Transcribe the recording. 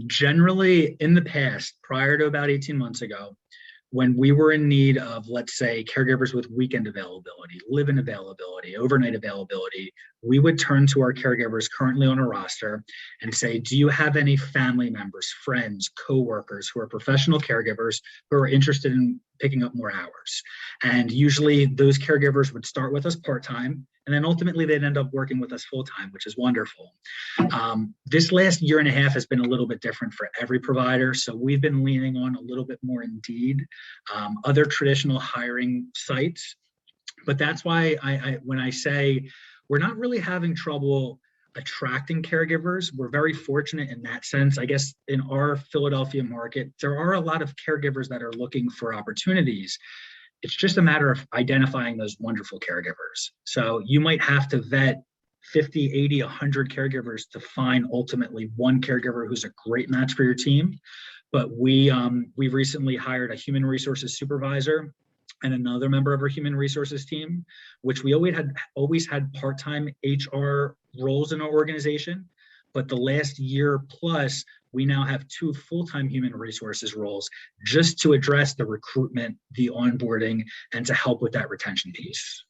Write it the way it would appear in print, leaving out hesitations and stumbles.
Generally, in the past, prior to about 18 months ago, when we were in need of, let's say, caregivers with weekend availability, live-in availability, overnight availability, we would turn to our caregivers currently on a roster and say, do you have any family members, friends, coworkers who are professional caregivers who are interested in picking up more hours? And usually those caregivers would start with us part-time, and then ultimately they'd end up working with us full-time, which is wonderful. This last year and a half has been a little bit different for every provider. So we've been leaning on a little bit more Indeed, other traditional hiring sites. But that's why when I say we're not really having trouble attracting caregivers, we're very fortunate in that sense. I guess in our Philadelphia market, there are a lot of caregivers that are looking for opportunities. It's just a matter of identifying those wonderful caregivers. So you might have to vet 50, 80, 100 caregivers to find ultimately one caregiver who's a great match for your team. But we've recently hired a human resources supervisor and another member of our human resources team, which we always had part-time HR roles in our organization. But the last year plus, we now have 2 full-time human resources roles just to address the recruitment, the onboarding, and to help with that retention piece.